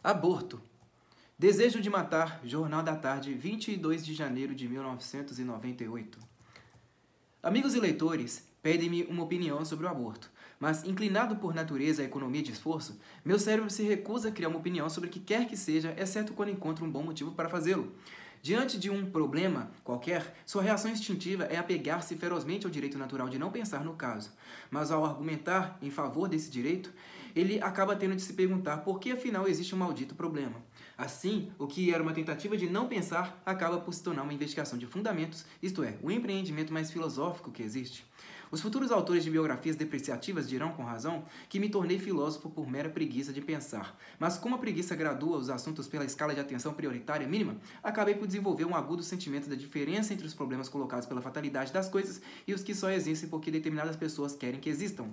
Aborto. Desejo de matar, Jornal da Tarde, 22 de janeiro de 1998. Amigos e leitores, pedem-me uma opinião sobre o aborto, mas inclinado por natureza à economia de esforço, meu cérebro se recusa a criar uma opinião sobre o que quer que seja, exceto quando encontro um bom motivo para fazê-lo. Diante de um problema qualquer, sua reação instintiva é apegar-se ferozmente ao direito natural de não pensar no caso. Mas ao argumentar em favor desse direito, ele acaba tendo de se perguntar por que afinal existe um maldito problema. Assim, o que era uma tentativa de não pensar acaba por se tornar uma investigação de fundamentos, isto é, o empreendimento mais filosófico que existe. Os futuros autores de biografias depreciativas dirão com razão que me tornei filósofo por mera preguiça de pensar. Mas como a preguiça gradua os assuntos pela escala de atenção prioritária mínima, acabei por desenvolver um agudo sentimento da diferença entre os problemas colocados pela fatalidade das coisas e os que só existem porque determinadas pessoas querem que existam.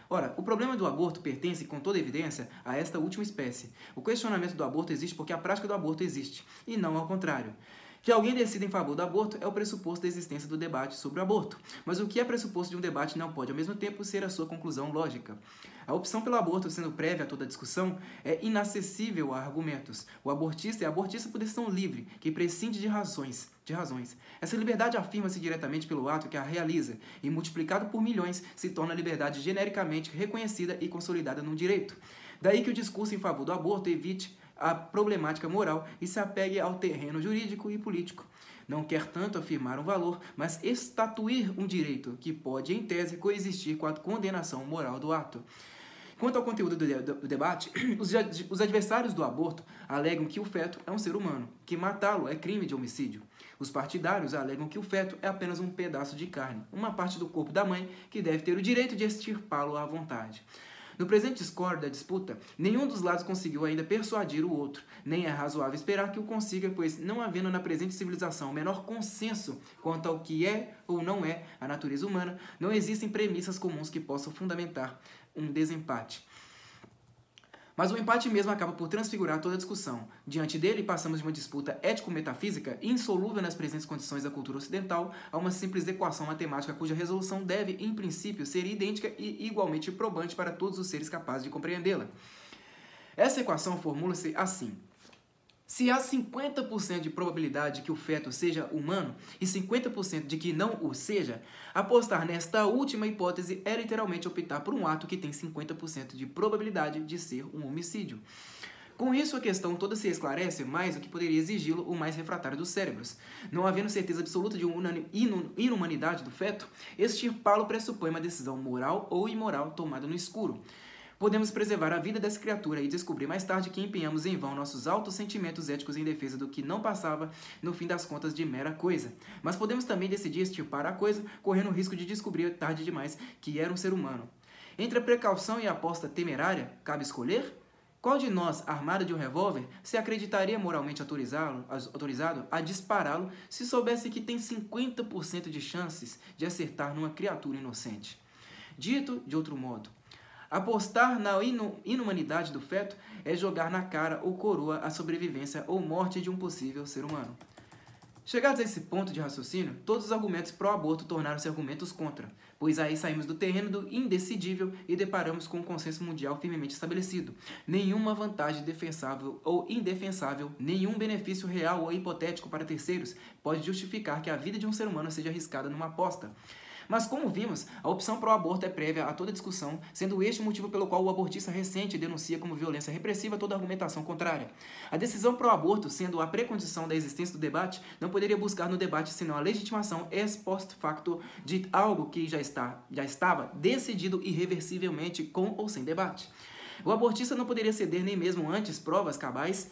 Ora, o problema do aborto pertence, com toda evidência, a esta última espécie. O questionamento do aborto existe porque a prática do aborto existe, e não ao contrário. Que alguém decida em favor do aborto é o pressuposto da existência do debate sobre o aborto, mas o que é pressuposto de um debate não pode, ao mesmo tempo, ser a sua conclusão lógica. A opção pelo aborto, sendo prévia a toda discussão, é inacessível a argumentos. O abortista é abortista por decisão livre, que prescinde de razões. Essa liberdade afirma-se diretamente pelo ato que a realiza, e multiplicado por milhões, se torna liberdade genericamente reconhecida e consolidada num direito. Daí que o discurso em favor do aborto evite a problemática moral e se apegue ao terreno jurídico e político. Não quer tanto afirmar um valor, mas estatuir um direito que pode, em tese, coexistir com a condenação moral do ato. Quanto ao conteúdo do debate, os adversários do aborto alegam que o feto é um ser humano, que matá-lo é crime de homicídio. Os partidários alegam que o feto é apenas um pedaço de carne, uma parte do corpo da mãe que deve ter o direito de extirpá-lo à vontade. No presente score da disputa, nenhum dos lados conseguiu ainda persuadir o outro, nem é razoável esperar que o consiga, pois não havendo na presente civilização o menor consenso quanto ao que é ou não é a natureza humana, não existem premissas comuns que possam fundamentar um desempate. Mas o empate mesmo acaba por transfigurar toda a discussão. Diante dele, passamos de uma disputa ético-metafísica insolúvel nas presentes condições da cultura ocidental a uma simples equação matemática cuja resolução deve, em princípio, ser idêntica e igualmente probante para todos os seres capazes de compreendê-la. Essa equação formula-se assim: se há 50% de probabilidade que o feto seja humano e 50% de que não o seja, apostar nesta última hipótese é literalmente optar por um ato que tem 50% de probabilidade de ser um homicídio. Com isso, a questão toda se esclarece mais do que poderia exigi-lo o mais refratário dos cérebros. Não havendo certeza absoluta de uma inumanidade do feto, extirpá-lo pressupõe uma decisão moral ou imoral tomada no escuro. Podemos preservar a vida dessa criatura e descobrir mais tarde que empenhamos em vão nossos altos sentimentos éticos em defesa do que não passava, no fim das contas, de mera coisa. Mas podemos também decidir extirpar a coisa, correndo o risco de descobrir tarde demais que era um ser humano. Entre a precaução e a aposta temerária, cabe escolher? Qual de nós, armado de um revólver, se acreditaria moralmente autorizado a dispará-lo se soubesse que tem 50% de chances de acertar numa criatura inocente? Dito de outro modo, apostar na inumanidade do feto é jogar na cara ou coroa a sobrevivência ou morte de um possível ser humano. Chegados a esse ponto de raciocínio, todos os argumentos pró-aborto tornaram-se argumentos contra, pois aí saímos do terreno do indecidível e deparamos com um consenso mundial firmemente estabelecido. Nenhuma vantagem defensável ou indefensável, nenhum benefício real ou hipotético para terceiros pode justificar que a vida de um ser humano seja arriscada numa aposta. Mas, como vimos, a opção pró-aborto é prévia a toda discussão, sendo este o motivo pelo qual o abortista recente denuncia como violência repressiva toda argumentação contrária. A decisão pró-aborto, sendo a precondição da existência do debate, não poderia buscar no debate senão a legitimação ex post facto de algo que já estava decidido irreversivelmente com ou sem debate. O abortista não poderia ceder nem mesmo ante provas cabais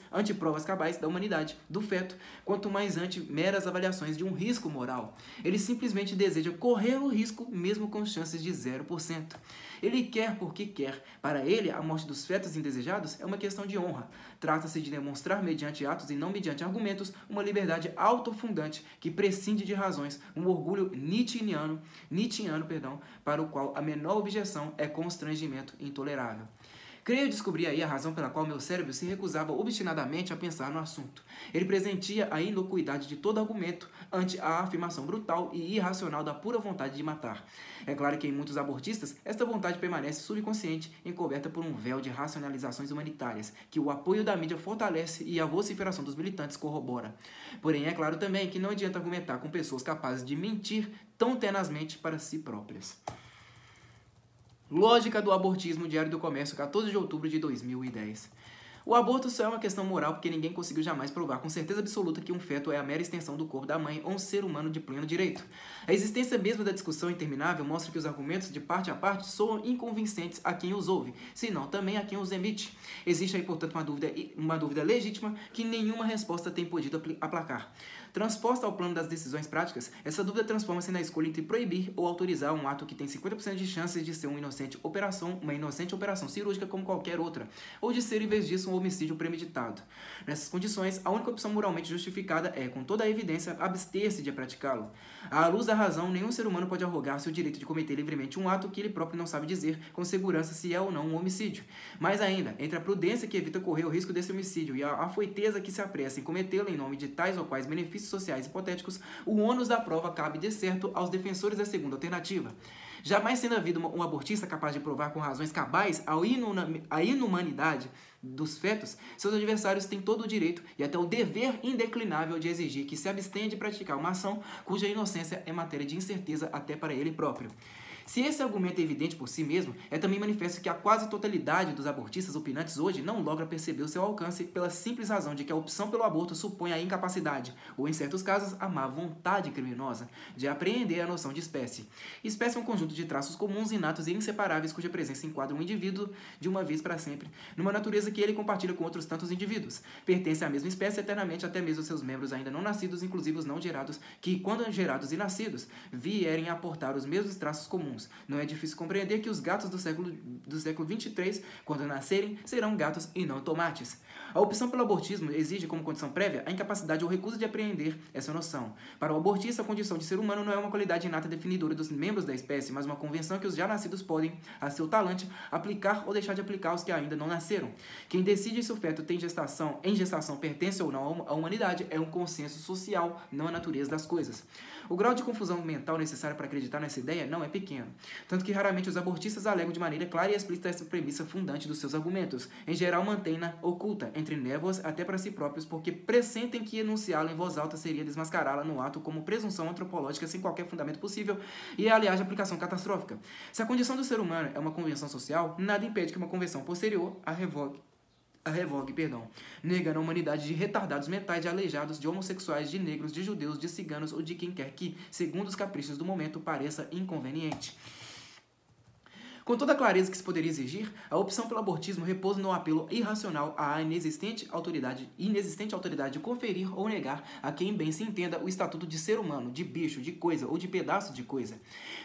da humanidade, do feto, quanto mais ante meras avaliações de um risco moral. Ele simplesmente deseja correr o risco mesmo com chances de 0%. Ele quer porque quer. Para ele, a morte dos fetos indesejados é uma questão de honra. Trata-se de demonstrar mediante atos e não mediante argumentos uma liberdade autofundante que prescinde de razões, um orgulho nietzschiano, para o qual a menor objeção é constrangimento intolerável. Creio descobrir aí a razão pela qual meu cérebro se recusava obstinadamente a pensar no assunto. Ele presentia a inocuidade de todo argumento ante a afirmação brutal e irracional da pura vontade de matar. É claro que em muitos abortistas, esta vontade permanece subconsciente, encoberta por um véu de racionalizações humanitárias, que o apoio da mídia fortalece e a vociferação dos militantes corrobora. Porém, é claro também que não adianta argumentar com pessoas capazes de mentir tão tenazmente para si próprias. Lógica do abortismo, Diário do Comércio, 14 de outubro de 2010. O aborto só é uma questão moral porque ninguém conseguiu jamais provar com certeza absoluta que um feto é a mera extensão do corpo da mãe ou um ser humano de pleno direito. A existência mesmo da discussão interminável mostra que os argumentos de parte a parte soam inconvincentes a quem os ouve, se não também a quem os emite. Existe aí, portanto, uma dúvida legítima que nenhuma resposta tem podido aplacar. Transposta ao plano das decisões práticas, essa dúvida transforma-se na escolha entre proibir ou autorizar um ato que tem 50% de chances de ser uma inocente operação cirúrgica como qualquer outra, ou de ser, em vez disso, um homicídio premeditado. Nessas condições, a única opção moralmente justificada é, com toda a evidência, abster-se de praticá-lo. À luz da razão, nenhum ser humano pode arrogar-se o direito de cometer livremente um ato que ele próprio não sabe dizer com segurança se é ou não um homicídio. Mais ainda, entre a prudência que evita correr o risco desse homicídio e a afoiteza que se apressa em cometê-lo em nome de tais ou quais benefícios sociais hipotéticos, o ônus da prova cabe de certo aos defensores da segunda alternativa. Jamais sendo havido um abortista capaz de provar com razões cabais a inumanidade dos fetos, seus adversários têm todo o direito e até o dever indeclinável de exigir que se abstenha de praticar uma ação cuja inocência é matéria de incerteza até para ele próprio. Se esse argumento é evidente por si mesmo, é também manifesto que a quase totalidade dos abortistas opinantes hoje não logra perceber o seu alcance pela simples razão de que a opção pelo aborto supõe a incapacidade, ou em certos casos, a má vontade criminosa, de apreender a noção de espécie. Espécie é um conjunto de traços comuns, inatos e inseparáveis cuja presença enquadra um indivíduo de uma vez para sempre, numa natureza que ele compartilha com outros tantos indivíduos. Pertence à mesma espécie eternamente, até mesmo seus membros ainda não nascidos, inclusive os não gerados, que, quando gerados e nascidos, vierem a aportar os mesmos traços comuns. Não é difícil compreender que os gatos do século 23, quando nascerem, serão gatos e não tomates. A opção pelo abortismo exige como condição prévia a incapacidade ou recusa de apreender essa noção. Para o abortista, a condição de ser humano não é uma qualidade inata definidora dos membros da espécie, mas uma convenção que os já nascidos podem, a seu talante, aplicar ou deixar de aplicar aos que ainda não nasceram. Quem decide se o feto tem em gestação pertence ou não à humanidade é um consenso social, não a natureza das coisas. O grau de confusão mental necessário para acreditar nessa ideia não é pequeno, tanto que raramente os abortistas alegam de maneira clara e explícita essa premissa fundante dos seus argumentos. Em geral, mantêm-na oculta, entre névoas até para si próprios, porque pressentem que enunciá-la em voz alta seria desmascará-la no ato como presunção antropológica sem qualquer fundamento possível e é, aliás, de aplicação catastrófica. Se a condição do ser humano é uma convenção social, nada impede que uma convenção posterior a revogue, negando a humanidade de retardados mentais, de aleijados, de homossexuais, de negros, de judeus, de ciganos ou de quem quer que, segundo os caprichos do momento, pareça inconveniente. Com toda a clareza que se poderia exigir, a opção pelo abortismo repousa no apelo irracional à inexistente autoridade de conferir ou negar a quem bem se entenda o estatuto de ser humano, de bicho, de coisa ou de pedaço de coisa.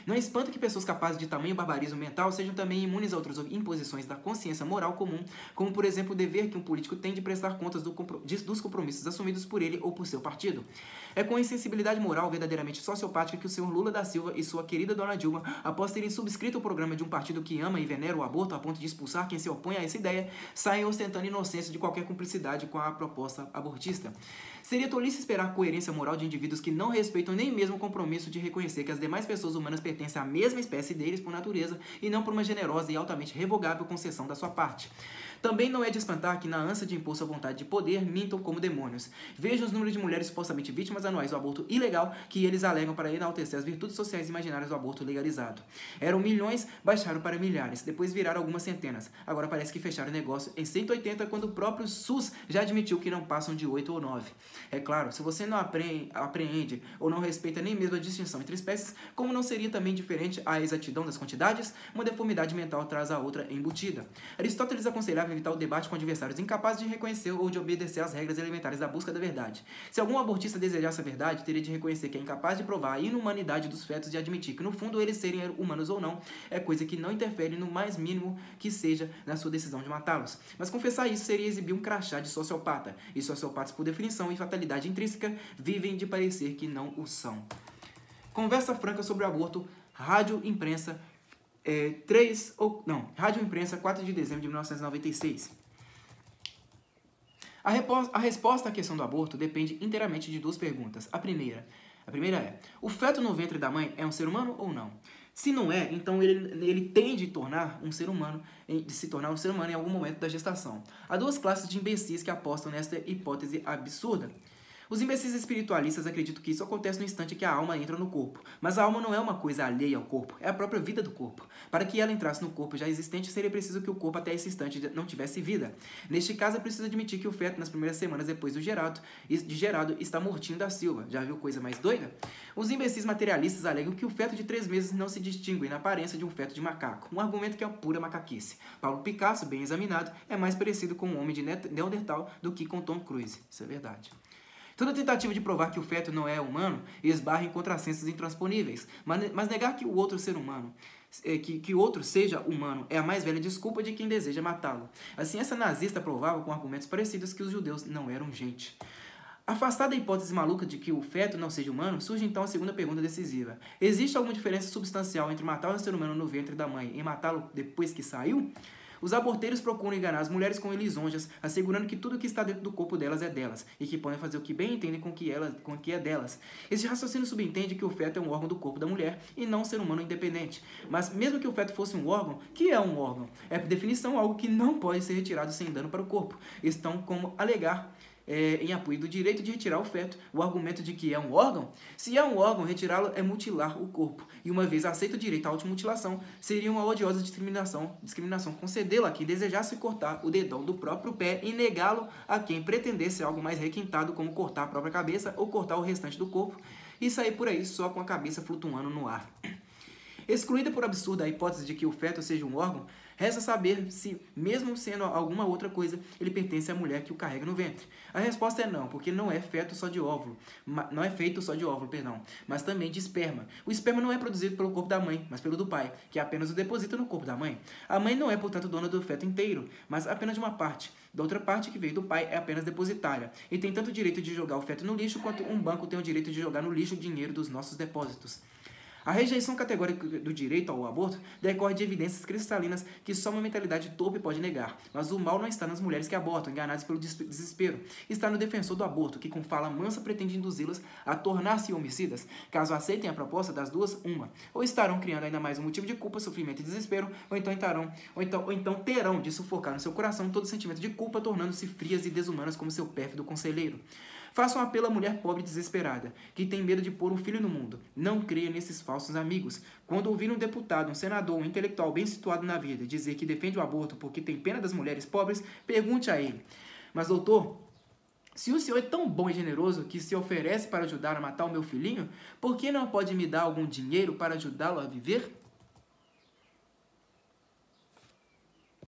Não espanta que pessoas capazes de tamanho barbarismo mental sejam também imunes a outras imposições da consciência moral comum, como, por exemplo, o dever que um político tem de prestar contas dos compromissos assumidos por ele ou por seu partido. É com insensibilidade moral verdadeiramente sociopática que o senhor Lula da Silva e sua querida dona Dilma, após terem subscrito o programa de um partido que ama e venera o aborto a ponto de expulsar quem se opõe a essa ideia, saem ostentando inocência de qualquer cumplicidade com a proposta abortista. Seria tolice esperar coerência moral de indivíduos que não respeitam nem mesmo o compromisso de reconhecer que as demais pessoas humanas pertencem à mesma espécie deles por natureza e não por uma generosa e altamente revogável concessão da sua parte. Também não é de espantar que, na ânsia de impor sua vontade de poder, mintam como demônios. Vejam os números de mulheres supostamente vítimas anuais do aborto ilegal que eles alegam para enaltecer as virtudes sociais imaginárias do aborto legalizado. Eram milhões, baixaram para milhares, depois viraram algumas centenas. Agora parece que fecharam o negócio em 180, quando o próprio SUS já admitiu que não passam de 8 ou 9. É claro, se você não apreende ou não respeita nem mesmo a distinção entre espécies, como não seria também diferente a exatidão das quantidades? Uma deformidade mental traz a outra embutida. Aristóteles aconselhava evitar o debate com adversários incapazes de reconhecer ou de obedecer às regras elementares da busca da verdade. Se algum abortista desejasse a verdade, teria de reconhecer que é incapaz de provar a inumanidade dos fetos e admitir que, no fundo, eles serem humanos ou não, é coisa que não interfere no mais mínimo que seja na sua decisão de matá-los. Mas confessar isso seria exibir um crachá de sociopata, e sociopatas, por definição e fatalidade intrínseca, vivem de parecer que não o são. Conversa franca sobre o aborto, rádio, imprensa, Rádio Imprensa, 4 de dezembro de 1996. A resposta à questão do aborto depende inteiramente de duas perguntas. A primeira é: o feto no ventre da mãe é um ser humano ou não? Se não é, então ele tende a se tornar um ser humano em algum momento da gestação. Há duas classes de imbecis que apostam nesta hipótese absurda. Os imbecis espiritualistas acreditam que isso acontece no instante que a alma entra no corpo. Mas a alma não é uma coisa alheia ao corpo, é a própria vida do corpo. Para que ela entrasse no corpo já existente, seria preciso que o corpo até esse instante não tivesse vida. Neste caso, é preciso admitir que o feto, nas primeiras semanas depois de gerado, está mortinho da Silva. Já viu coisa mais doida? Os imbecis materialistas alegam que o feto de 3 meses não se distingue na aparência de um feto de macaco. Um argumento que é pura macaquice. Paulo Picasso, bem examinado, é mais parecido com um homem de Neandertal do que com Tom Cruise. Isso é verdade. Toda tentativa de provar que o feto não é humano esbarra em contrassensos intransponíveis, mas negar que o outro ser humano, que o outro seja humano, é a mais velha desculpa de quem deseja matá-lo. A ciência nazista provava com argumentos parecidos que os judeus não eram gente. Afastada a hipótese maluca de que o feto não seja humano, surge então a segunda pergunta decisiva. Existe alguma diferença substancial entre matar um ser humano no ventre da mãe e matá-lo depois que saiu? Os aborteiros procuram enganar as mulheres com lisonjas, assegurando que tudo que está dentro do corpo delas é delas, e que podem fazer o que bem entendem com o que é delas. Esse raciocínio subentende que o feto é um órgão do corpo da mulher, e não um ser humano independente. Mas mesmo que o feto fosse um órgão, que é um órgão? É, por definição, algo que não pode ser retirado sem dano para o corpo. Estão como alegar em apoio do direito de retirar o feto, o argumento de que é um órgão. Se é um órgão, retirá-lo é mutilar o corpo. E uma vez aceito o direito à automutilação, seria uma odiosa discriminação concedê-lo a quem desejasse cortar o dedão do próprio pé e negá-lo a quem pretendesse algo mais requintado, como cortar a própria cabeça ou cortar o restante do corpo e sair por aí só com a cabeça flutuando no ar. Excluída por absurda a hipótese de que o feto seja um órgão, resta saber se, mesmo sendo alguma outra coisa, ele pertence à mulher que o carrega no ventre. A resposta é não, porque não é feito só de óvulo, mas também de esperma. O esperma não é produzido pelo corpo da mãe, mas pelo do pai, que apenas o deposita no corpo da mãe. A mãe não é, portanto, dona do feto inteiro, mas apenas de uma parte. Da outra parte, que veio do pai, é apenas depositária, e tem tanto o direito de jogar o feto no lixo, quanto um banco tem o direito de jogar no lixo o dinheiro dos nossos depósitos. A rejeição categórica do direito ao aborto decorre de evidências cristalinas que só uma mentalidade torpe pode negar. Mas o mal não está nas mulheres que abortam, enganadas pelo desespero. Está no defensor do aborto, que com fala mansa pretende induzi-las a tornar-se homicidas. Caso aceitem a proposta das duas, uma. Ou estarão criando ainda mais um motivo de culpa, sofrimento e desespero, ou então terão de sufocar no seu coração todo sentimento de culpa, tornando-se frias e desumanas como seu pérfido conselheiro. Faça um apelo à mulher pobre e desesperada, que tem medo de pôr um filho no mundo. Não creia nesses falsos amigos. Quando ouvir um deputado, um senador, um intelectual bem situado na vida dizer que defende o aborto porque tem pena das mulheres pobres, pergunte a ele: mas doutor, se o senhor é tão bom e generoso que se oferece para ajudar a matar o meu filhinho, por que não pode me dar algum dinheiro para ajudá-lo a viver?